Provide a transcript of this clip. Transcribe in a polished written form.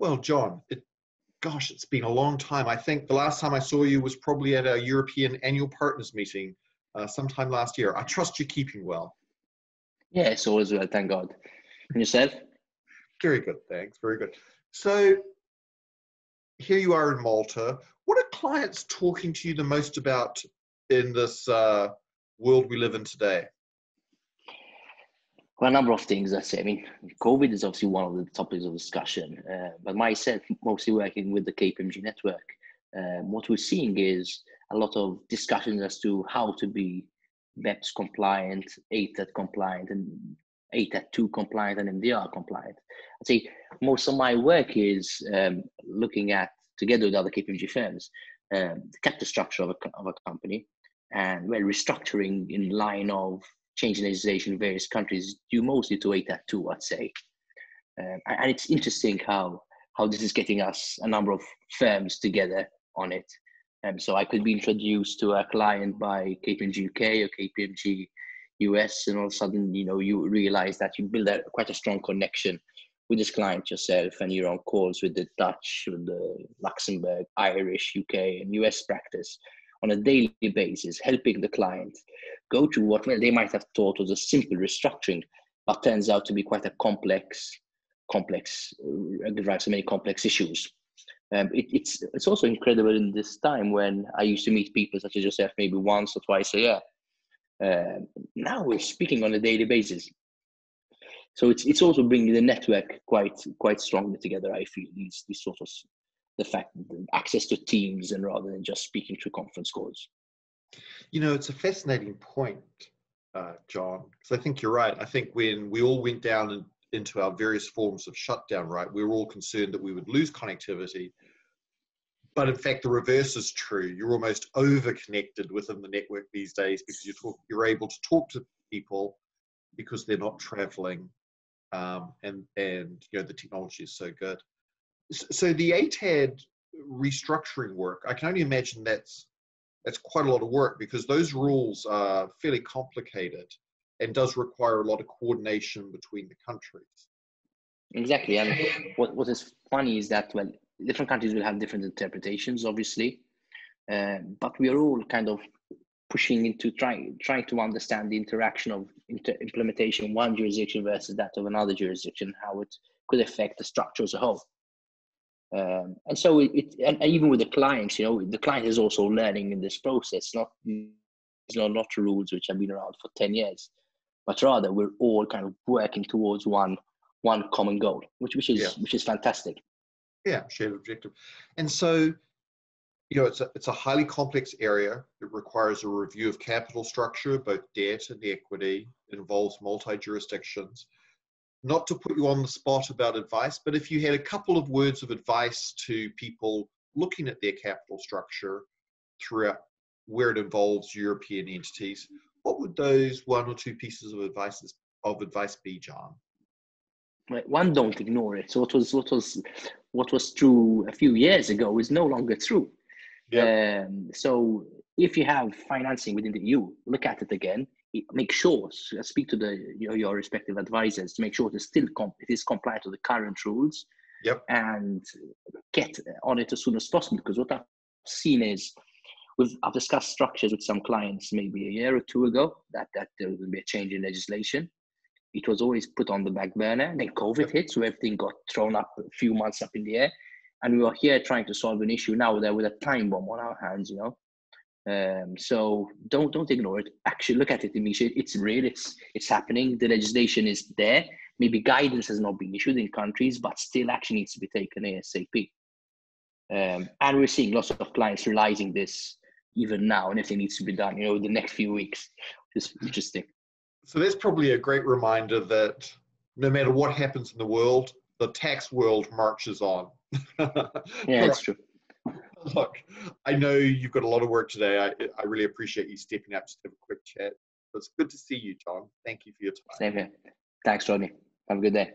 Well, John, gosh, it's been a long time. I think the last time I saw you was probably at a European annual partners meeting sometime last year. I trust you're keeping well. Yeah, it's always well, thank God. And yourself? Very good, thanks. Very good. So here you are in Malta. What are clients talking to you the most about in this world we live in today? Well, a number of things, I'd say. I mean, COVID is obviously one of the topics of discussion, but myself, mostly working with the KPMG network, what we're seeing is a lot of discussions as to how to be BEPS compliant, ATAT compliant, and ATAT2 compliant, and MDR compliant. I'd say most of my work is looking at, together with other KPMG firms, the capital structure of a company, and we're restructuring in line of changing legislation in various countries, due mostly to ATAT2, I'd say. And it's interesting how this is getting us a number of firms together on it. So I could be introduced to a client by KPMG UK or KPMG US, and all of a sudden, you realize that you build quite a strong connection with this client yourself, and you're on calls with the Dutch, with the Luxembourg, Irish, UK, and US practice on a daily basis, helping the client go through what they might have thought was a simple restructuring, but turns out to be quite a complex, derives so many complex issues. It's also incredible in this time when I used to meet people such as yourself maybe once or twice a year. Now we're speaking on a daily basis. So it's also bringing the network quite strongly together. I feel these sort of the fact that access to teams and rather than just speaking through conference calls. It's a fascinating point, John, because I think you're right. I think when we all went down into our various forms of shutdown, right, we were all concerned that we would lose connectivity. But in fact, the reverse is true. You're almost over-connected within the network these days because you're able to talk to people because they're not traveling, and the technology is so good. So the ATAD restructuring work, I can only imagine that's quite a lot of work because those rules are fairly complicated and does require a lot of coordination between the countries. Exactly. And what is funny is that, well, different countries will have different interpretations, obviously, but we are all kind of pushing into trying to understand the interaction of implementation in one jurisdiction versus that of another jurisdiction, how it could affect the structure as a whole. And so and even with the clients, the client is also learning in this process. Not rules which have been around for 10 years, but rather we're all kind of working towards one common goal, which is fantastic. Yeah, shared objective. And so, it's a highly complex area. It requires a review of capital structure, both debt and equity. It involves multi-jurisdictions. Not to put you on the spot about advice, but if you had a couple of words of advice to people looking at their capital structure throughout where it involves European entities, what would those one or two pieces of advice be, John? One, don't ignore it. So what was true a few years ago is no longer true. Yep. So if you have financing within the EU, look at it again. Make sure, speak to your respective advisors to make sure it is compliant with the current rules. Yep. And get on it as soon as possible, because what I've seen is I've discussed structures with some clients maybe a year or two ago that there will be a change in legislation. It was always put on the back burner, and then COVID hit, so everything got thrown up a few months up in the air, and we were here trying to solve an issue now with a time bomb on our hands, So don't ignore it. Actually, look at it immediately. It's real. It's happening. The legislation is there. Maybe guidance has not been issued in countries, but still action needs to be taken ASAP. And we're seeing lots of clients realizing this even now, and everything needs to be done, the next few weeks, which is interesting. So that's probably a great reminder that no matter what happens in the world, the tax world marches on. Yeah, it's true. Look, I know you've got a lot of work today. I really appreciate you stepping up to have a quick chat. It's good to see you, John. Thank you for your time. Same here. Thanks, Rodney. Have a good day.